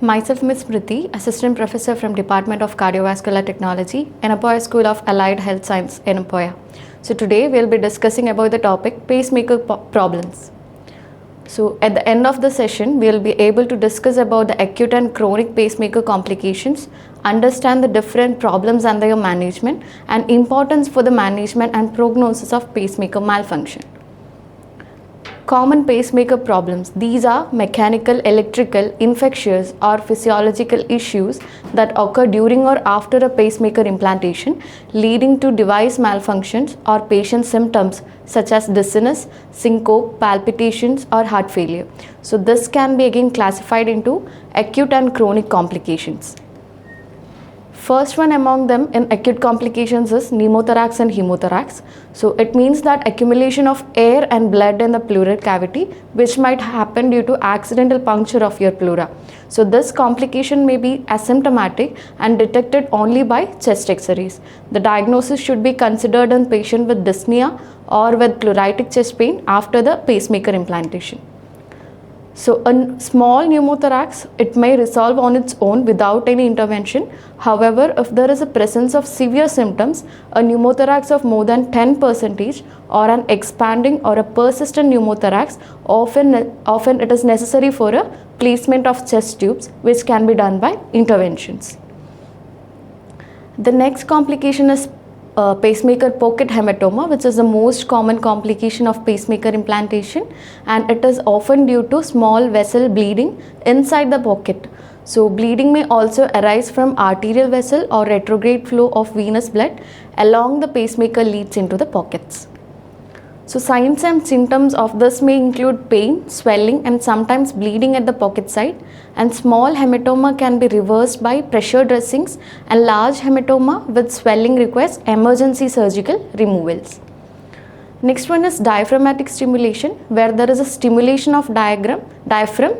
Myself, Ms. Smruthi, Assistant Professor from Department of Cardiovascular Technology, Yenepoya School of Allied Health Science, Yenepoya. So today we'll be discussing about the topic pacemaker problems. So at the end of the session, we'll be able to discuss about the acute and chronic pacemaker complications, understand the different problems and their management, and importance for the management and prognosis of pacemaker malfunction. Common pacemaker problems. These are mechanical, electrical, infectious or physiological issues that occur during or after a pacemaker implantation, leading to device malfunctions or patient symptoms such as dizziness, syncope, palpitations or heart failure. So this can be again classified into acute and chronic complications. First one among them in acute complications is pneumothorax and hemothorax. So it means that accumulation of air and blood in the pleural cavity, which might happen due to accidental puncture of your pleura. So this complication may be asymptomatic and detected only by chest X-rays. The diagnosis should be considered in patient with dyspnea or with pleuritic chest pain after the pacemaker implantation. So a small pneumothorax, it may resolve on its own without any intervention. However, if there is a presence of severe symptoms, a pneumothorax of more than 10% or an expanding or a persistent pneumothorax, often it is necessary for a placement of chest tubes, which can be done by interventions. The next complication is pacemaker pocket hematoma, which is the most common complication of pacemaker implantation, and it is often due to small vessel bleeding inside the pocket. So bleeding may also arise from arterial vessel or retrograde flow of venous blood along the pacemaker leads into the pockets. So signs and symptoms of this may include pain, swelling and sometimes bleeding at the pocket side, and small hematoma can be reversed by pressure dressings, and large hematoma with swelling requires emergency surgical removals. Next one is diaphragmatic stimulation, where there is a stimulation of diaphragm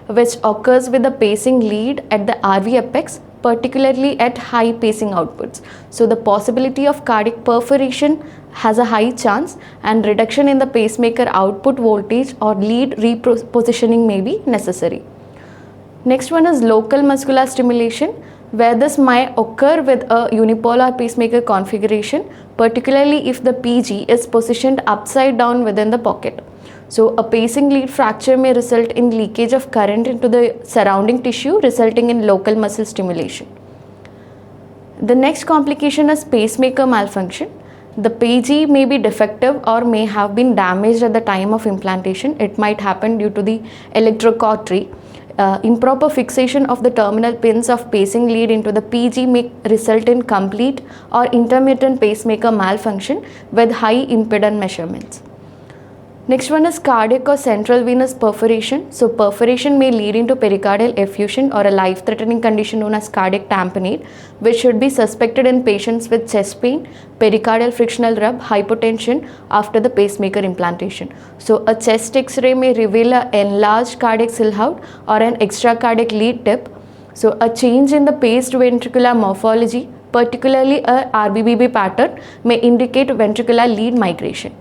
which occurs with the pacing lead at the RV apex, particularly at high pacing outputs. So the possibility of cardiac perforation has a high chance, and reduction in the pacemaker output voltage or lead repositioning may be necessary. Next one is local muscular stimulation, where this might occur with a unipolar pacemaker configuration, particularly if the PG is positioned upside down within the pocket. So a pacing lead fracture may result in leakage of current into the surrounding tissue, resulting in local muscle stimulation. The next complication is pacemaker malfunction. The PG may be defective or may have been damaged at the time of implantation. It might happen due to the electrocautery. Improper fixation of the terminal pins of pacing lead into the PG may result in complete or intermittent pacemaker malfunction with high impedance measurements. Next one is cardiac or central venous perforation. So perforation may lead into pericardial effusion or a life-threatening condition known as cardiac tamponade, which should be suspected in patients with chest pain, pericardial frictional rub, hypotension after the pacemaker implantation. So a chest X-ray may reveal an enlarged cardiac silhouette or an extracardiac lead tip. So a change in the paced ventricular morphology, particularly a RBBB pattern, may indicate ventricular lead migration.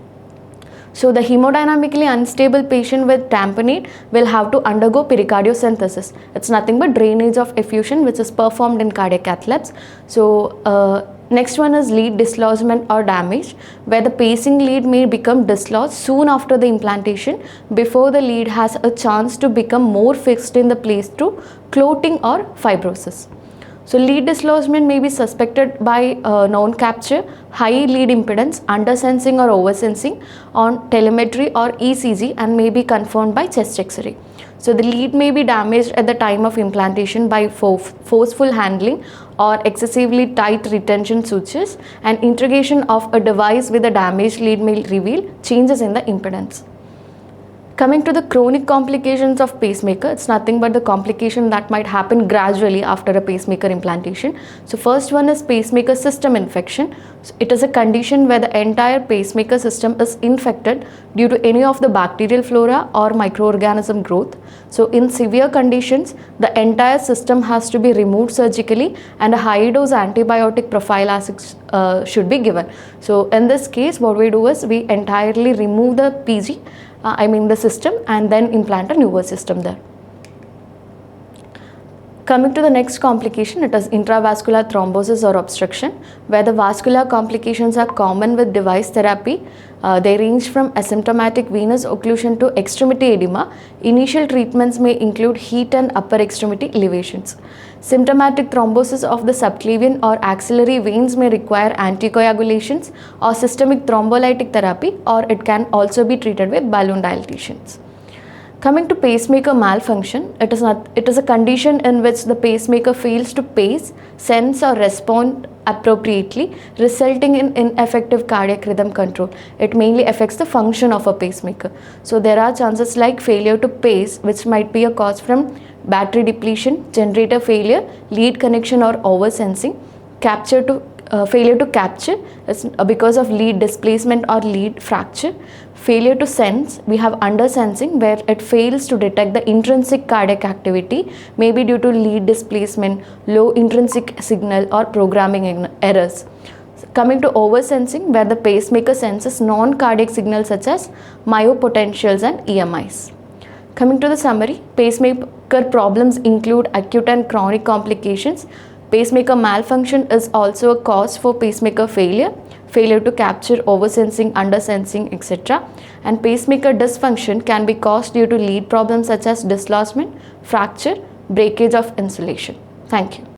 So the hemodynamically unstable patient with tamponade will have to undergo pericardiocentesis. It's nothing but drainage of effusion, which is performed in cardiac cath labs. So next one is lead dislodgement or damage, where the pacing lead may become dislodged soon after the implantation before the lead has a chance to become more fixed in the place through clotting or fibrosis. So lead dislodgement may be suspected by known capture, high lead impedance, undersensing or oversensing on telemetry or ECG, and may be confirmed by chest X-ray. So the lead may be damaged at the time of implantation by forceful handling or excessively tight retention sutures, and integration of a device with a damaged lead may reveal changes in the impedance. Coming to the chronic complications of pacemaker, it's nothing but the complication that might happen gradually after a pacemaker implantation. So first one is pacemaker system infection. So it is a condition where the entire pacemaker system is infected due to any of the bacterial flora or microorganism growth. So in severe conditions, the entire system has to be removed surgically, and a high dose antibiotic prophylaxis should be given. So in this case, what we do is we entirely remove the PG, the system, and then implant a newer system there. Coming to the next complication, it is intravascular thrombosis or obstruction, where the vascular complications are common with device therapy. They range from asymptomatic venous occlusion to extremity edema. Initial treatments may include heat and upper extremity elevations. Symptomatic thrombosis of the subclavian or axillary veins may require anticoagulations or systemic thrombolytic therapy, or it can also be treated with balloon dilatations. Coming to pacemaker malfunction, it is a condition in which the pacemaker fails to pace, sense or respond appropriately, resulting in ineffective cardiac rhythm control. It mainly affects the function of a pacemaker. So there are chances like failure to pace, which might be a cause from battery depletion, generator failure, lead connection or oversensing, failure to capture is because of lead displacement or lead fracture. Failure to sense, we have undersensing, where it fails to detect the intrinsic cardiac activity, maybe due to lead displacement, low intrinsic signal or programming errors. Coming to oversensing, where the pacemaker senses non-cardiac signals such as myopotentials and EMIs. Coming to the summary, pacemaker problems include acute and chronic complications. Pacemaker malfunction is also a cause for pacemaker failure to capture, oversensing, undersensing, etc. And pacemaker dysfunction can be caused due to lead problems such as dislodgement, fracture, breakage of insulation. Thank you.